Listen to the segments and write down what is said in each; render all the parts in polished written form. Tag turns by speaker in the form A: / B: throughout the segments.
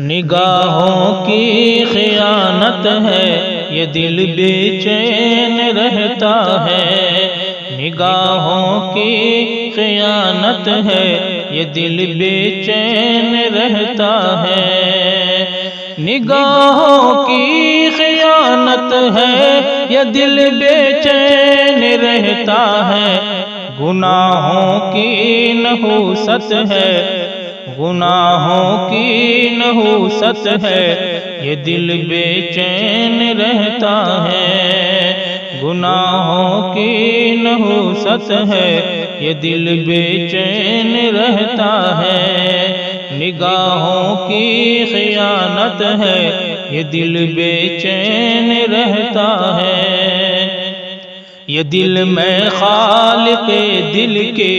A: نگاہوں کی خیانت ہے یہ دل بے چین رہتا ہے، نگاہوں کی خیانت ہے یہ دل بے چین رہتا ہے، نگاہوں کی خیانت ہے یہ دل بے چین رہتا ہے، گناہوں کی نحوست ہے، گناہوں کی نحوست ہے یہ دل بے چین رہتا ہے، گناہوں کی نحوست ہے یہ دل بے چین رہتا ہے، نگاہوں کی خیانت ہے یہ دل بے چین رہتا ہے، یہ دل میں خالق دل کے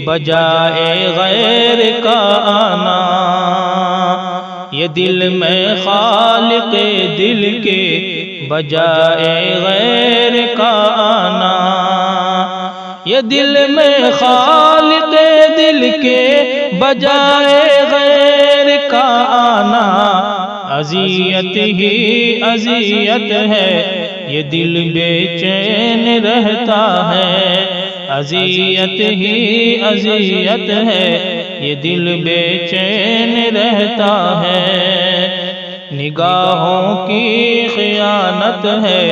A: بجائے غیر کا آنا، یہ دل میں خالق دل کے بجائے غیر کا آنا، یہ دل میں خالق دل کے بجائے غیر کا آنا، اذیت ہی اذیت ہے یہ دل بے چین رہتا ہے، اذیت ہی اذیت ہے یہ دل بے چین رہتا ہے، نگاہوں کی خیانت ہے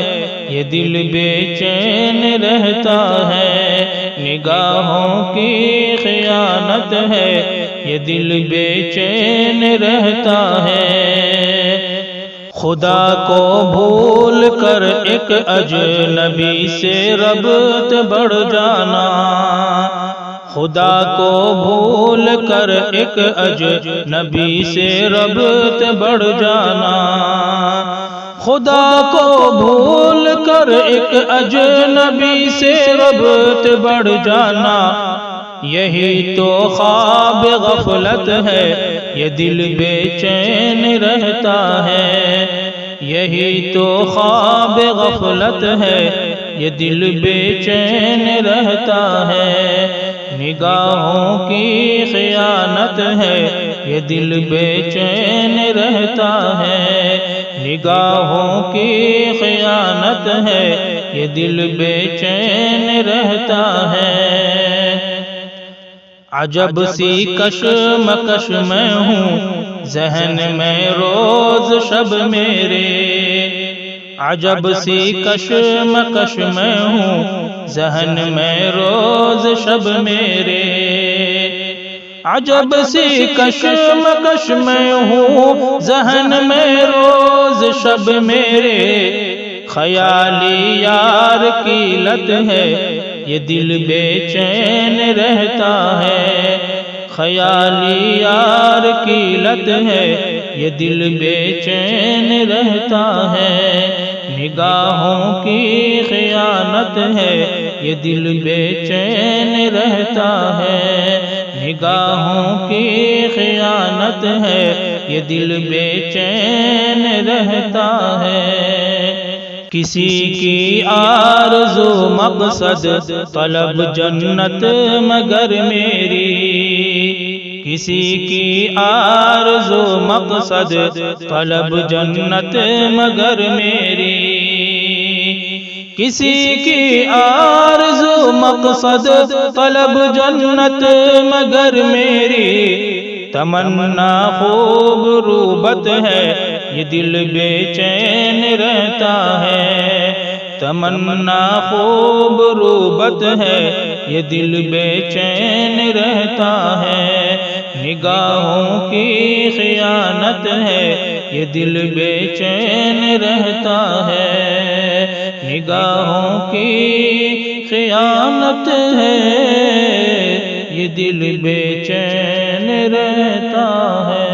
A: یہ دل بے چین رہتا ہے، نگاہوں کی خیانت ہے یہ دل بے چین رہتا ہے، خدا کو بھول کر ایک اجنبی سے ربط بڑھ جانا، خدا کو بھول کر ایک اجنبی سے ربط بڑھ جانا، خدا کو بھول کر ایک اجنبی سے ربط بڑھ جانا، یہی تو خواب غفلت ہے یہ دل بے چین رہتا ہے، یہی تو خواب غفلت ہے یہ دل بے چین رہتا ہے، نگاہوں کی خیانت ہے یہ دل بے چین رہتا ہے، نگاہوں کی خیانت ہے یہ دل بے چین رہتا ہے، عجب سی کشمکش میں ہوں ذہن میں روز شب میرے، عجب سی کشمکش میں ہوں ذہن میں روز شب میرے، عجب سی کشمکش میں ہوں ذہن میں روز شب میرے، خیالی یار کی لت ہے یہ دل بے چین رہتا ہے، خیالی یار کی لت ہے یہ دل بے چین رہتا ہے، نگاہوں کی خیانت ہے یہ دل بے چین رہتا ہے، نگاہوں کی خیانت ہے یہ دل بے چین رہتا ہے، کسی کی آرزو مقصد طلب جنت مگر میری، کسی کی آرزو مقصد طلب جنت مگر میری، کسی کی آرزو مقصد طلب جنت مگر میری، تمنا خوب روبت ہے یہ دل بے چین رہتا ہے، تمنا خوب روبت ہے یہ دل بے چین رہتا ہے، نگاہوں کی خیانت ہے یہ دل بے چین رہتا ہے، نگاہوں کی خیانت ہے یہ دل بے چین رہتا ہے۔